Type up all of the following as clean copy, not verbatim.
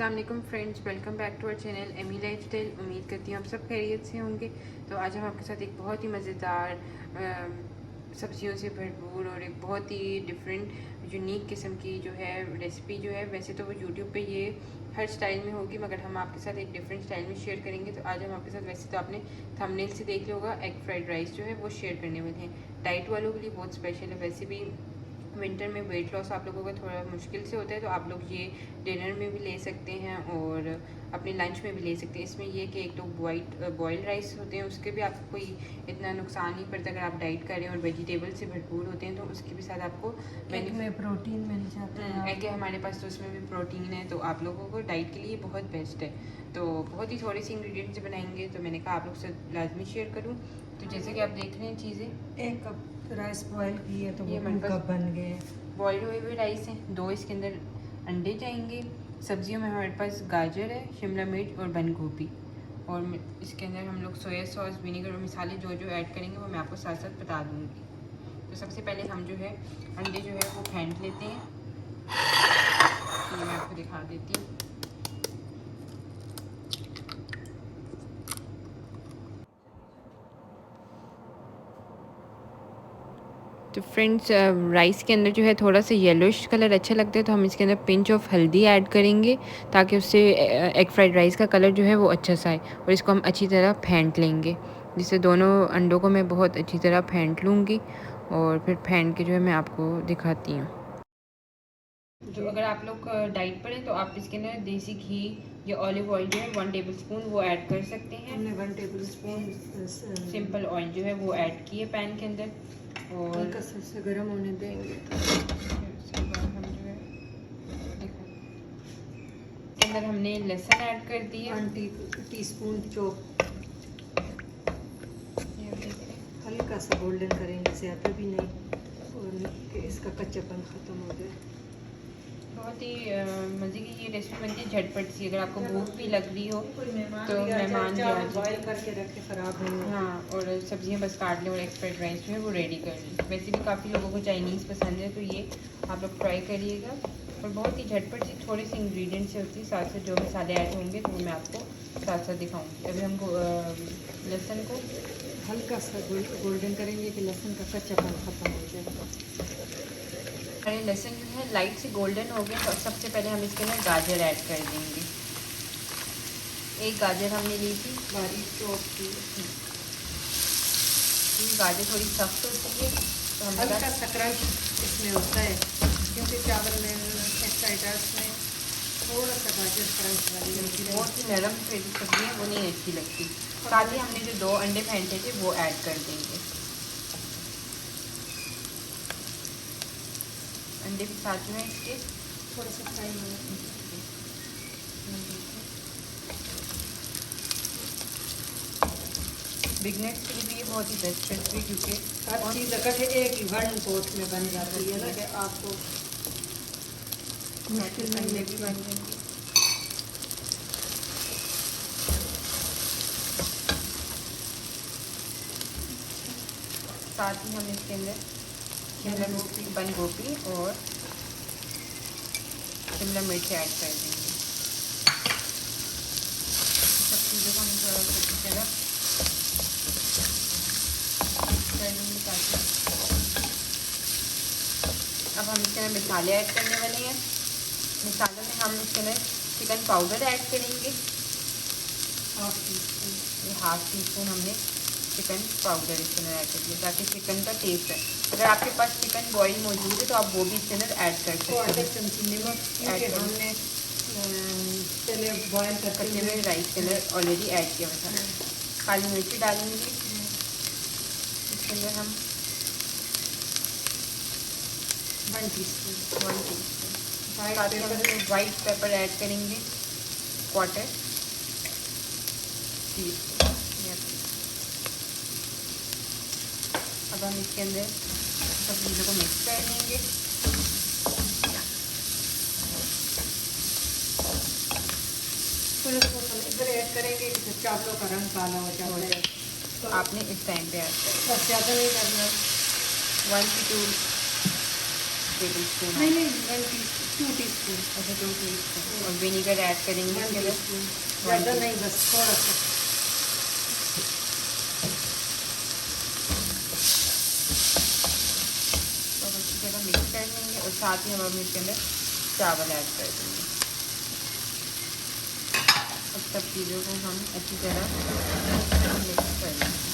अस्सलाम वालेकुम friends, welcome back to our channel Amy lifestyle. उम्मीद करती हूँ आप सब खैरियत से होंगे। तो आज हम आपके साथ एक बहुत ही मज़ेदार सब्जियों से भरपूर और एक बहुत ही डिफरेंट यूनिक किस्म की जो है रेसिपी जो है, वैसे तो वो यूट्यूब पे ये हर स्टाइल में होगी, मगर हम आपके साथ एक डिफरेंट स्टाइल में शेयर करेंगे। तो आज हम आपके साथ, वैसे तो आपने थंबनेल से देख लिया होगा, एग फ्राइड राइस जो है वो शेयर करने वाले हैं। डाइट वालों के लिए बहुत स्पेशल है। वैसे भी विंटर में वेट लॉस आप लोगों का थोड़ा मुश्किल से होता है, तो आप लोग ये डिनर में भी ले सकते हैं और अपने लंच में भी ले सकते हैं। इसमें ये कि एक तो बॉइल्ड राइस होते हैं, उसके भी आपको कोई इतना नुकसान नहीं पड़ता अगर आप डाइट करें, और वेजिटेबल से भरपूर होते हैं तो उसके भी साथ आपको एग में प्रोटीन मिल जाता है। एग है हमारे पास, तो उसमें भी प्रोटीन है, तो आप लोगों को डाइट के लिए बहुत बेस्ट है। तो बहुत ही थोड़ी सी इंग्रेडिएंट से बनाएंगे, तो मैंने कहा आप लोग से लाजमी शेयर करूँ। तो जैसे कि आप देख रहे हैं चीज़ें, 1 कप राइस बॉयल की है तो ये वो 2 कप बन गए। बॉइल्ड हुए हुए राइस हैं, 2 इसके अंदर अंडे जाएंगे। सब्जियों में हमारे पास गाजर है, शिमला मिर्च और बंद गोभी, और इसके अंदर हम लोग सोया सॉस, विनेगर और मसाले जो जो ऐड करेंगे वो मैं आपको साथ साथ बता दूँगी। तो सबसे पहले हम जो है अंडे जो है वो फेंट लेते हैं। ये मैं आपको दिखा देती हूँ। तो फ्रेंड्स, राइस के अंदर जो है थोड़ा सा येलोइश कलर अच्छा लगता है, तो हम इसके अंदर पिंच ऑफ हल्दी ऐड करेंगे ताकि उससे एग फ्राइड राइस का कलर जो है वो अच्छा सा आए। और इसको हम अच्छी तरह फेंट लेंगे, जिससे दोनों अंडों को मैं बहुत अच्छी तरह फेंट लूँगी और फिर फेंट के जो है मैं आपको दिखाती हूँ। तो अगर आप लोग डाइट पर हैं तो आप इसके अंदर देसी घी या ऑलिव ऑयल जो है 1 टेबल स्पून वो ऐड कर सकते हैं। हमने 1 टेबल स्पून सिंपल ऑयल जो है वो ऐड किए पैन के अंदर, और हल्का सा गर्म होने देंगे। उसके बाद हम जो है इसके अंदर हमने लहसुन ऐड कर दिया 1 टीस्पून चॉप। हल्का सा गोल्डन करेंगे, ज़्यादा भी नहीं, और कि इसका कच्चापन ख़त्म हो जाए। बहुत ही मज़े की ये रेसिपी बनती है, झटपट सी। अगर आपको भूख भी लग रही हो तो मेहमान भी आ जाए, बॉयल करके रखे, ख़राब नहीं हो। हाँ, और सब्जियां बस काट लें और एग फ्राइड राइस जो है वो रेडी कर लें। वैसे भी काफ़ी लोगों को चाइनीज़ पसंद है, तो ये आप लोग ट्राई करिएगा। और बहुत ही झटपट सी थोड़ी सी इंग्रेडिएंट्स से होती है, साथ साथ जो मसाले ऐड होंगे तो वो मैं आपको साथ साथ दिखाऊंगी। अभी हमको लहसुन को हल्का सा गोल्डन करेंगे कि लहसुन का कच्चापन ख़त्म हो जाए। हमारे लहसुन जो है लाइट से गोल्डन हो गए, तो सबसे पहले हम इसके अंदर गाजर ऐड कर देंगे। 1 गाजर हमने ली थी बारीक चॉप की। गाजर थोड़ी सख्त होती है, तो हम हल्का सा क्रंच इसमें होता है, क्योंकि चावल में एग फ्राइड राइस में थोड़ा सा गाजर क्रंच वाली होती है। बहुत ही नरम सब्जी है, वो नहीं अच्छी लगती। साथ ही हमने जो 2 अंडे फेंटे थे वो ऐड कर देंगे। अंडे के साथ जो है इसके थोड़ा सा फ्राई होगा। बिगनर्स के लिए भी ये बहुत ही बेस्ट रेसिपी, क्योंकि हर चीज़ इकट्ठे एक ही वन पोट में बन जाती है ना, कि आपको मुश्किल अंडे नहीं भी बन जाएंगे। साथ ही हम इसके अंदर शिमला मिर्च, बंद गोभी और शिमला मिर्च ऐड कर देंगे। सब चीज़ों को हम थोड़ा सा अच्छी तरह कर लेंगे ताकि अब हम इसके अंदर मसाले ऐड करने वाले हैं। मसालों में हम इसके अंदर चिकन पाउडर ऐड करेंगे, 1/2 टीस्पून। 1/2 टीस्पून हमने चिकन पाउडर इसके अंदर ऐड कर दिया ताकि चिकन का टेस्ट है। अगर आपके पास चिकन बॉयल मौजूद है तो आप वो भी इसके अंदर ऐड कर सकते हैं। 1/2 चमची नमक, क्योंकि हमने पहले बॉयल करते कच्चे में राइस के अंदर ऑलरेडी ऐड किया हुआ था। काली मिर्ची डालेंगे इसके अंदर हम 1 टीस्पून। 1 टीस्पून। साथ ही हम वाइट पेपर ऐड करेंगे 1/4 टीस्पून। अब हम इसके अंदर सब चीज़ों को मिक्स कर लेंगे। इधर ऐड करेंगे कि चावलों का रंग काला हो जाए, तो आपने इस टाइम पे ऐड बस ज़्यादा नहीं करना। 1 से 2 टेबल स्पून। नहीं नहीं 2 टीस्पून। अच्छा 2 टीस्पून। और विनीगर ऐड करेंगे इसके अंदर। ज़्यादा नहीं, बस थोड़ा सा। और अच्छी तरह मिक्स कर लेंगे और साथ ही हम इसके अंदर चावल ऐड कर देंगे। अब सब चीज़ों को हम अच्छी तरह मिक्स कर लेंगे।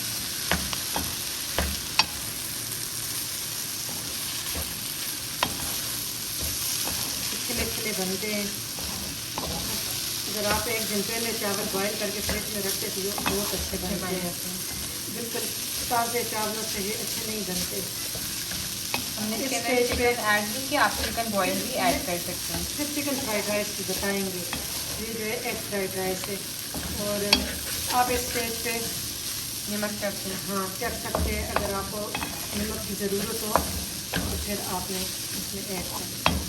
खिले बनते हैं। अगर आप 1 दिन पहले चावल बॉईल करके फ्रिज में रखते तो बहुत अच्छे बनते हैं। बिल्कुल ताज़े चावलों से ये अच्छे नहीं बनते। हमने इसके अंदर चिकन ऐड नहीं किया, आप चिकन बॉईल भी ऐड कर सकते हैं। फिर चिकन फ्राइड राइस की बताएंगे, ये जो है एग फ्राइड राइस है। और आप इस स्टेज पे नमक करते हैं। हाँ चख सकते हैं, अगर आपको नमक की ज़रूरत हो तो फिर आपने इसमें ऐड करना।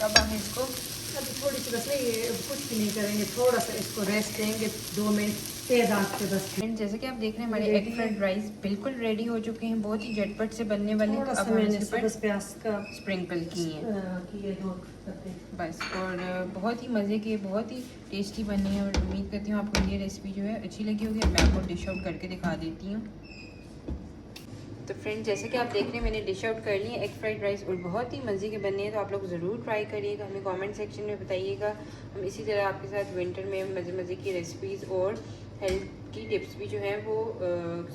अब हम इसको अभी थोड़ी सी बस नहीं, ये कुछ भी नहीं करेंगे, थोड़ा सा इसको रेस्ट देंगे 2 मिनट तेज़ आंच पे बस। जैसे कि आप देख रहे हैं हमारे एग फ्राइड राइस बिल्कुल रेडी हो चुके हैं, बहुत ही झटपट से बनने वाले हैं। थोड़ा तो अब सा हम मैंने इसके ऊपर बस प्याज का स्प्रिंकल किए हैं बस। और बहुत ही मज़े के, बहुत ही टेस्टी बने हैं। और उम्मीद करती हूँ आपको ये रेसिपी जो है अच्छी लगी होगी। मैं आपको डिश आउट करके दिखा देती हूँ। तो फ्रेंड जैसे कि आप देख रहे हैं मैंने डिश आउट कर ली है एग फ्राइड राइस और बहुत ही मज़े के बने हैं। तो आप लोग ज़रूर ट्राई करिएगा, हमें कमेंट सेक्शन में बताइएगा। हम इसी तरह आपके साथ विंटर में मज़े मज़े की रेसिपीज़ और हेल्थ की टिप्स भी जो हैं वो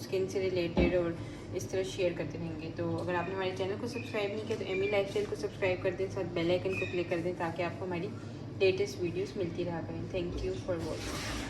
स्किन से रिलेटेड और इस तरह शेयर करते रहेंगे। तो अगर आपने हमारे चैनल को सब्सक्राइब नहीं किया तो एमी लाइफस्टाइल को सब्सक्राइब कर दें, साथ बेल आइकन को क्लिक कर दें ताकि आपको हमारी लेटेस्ट वीडियोस मिलती रहा करें। Thank you for watching.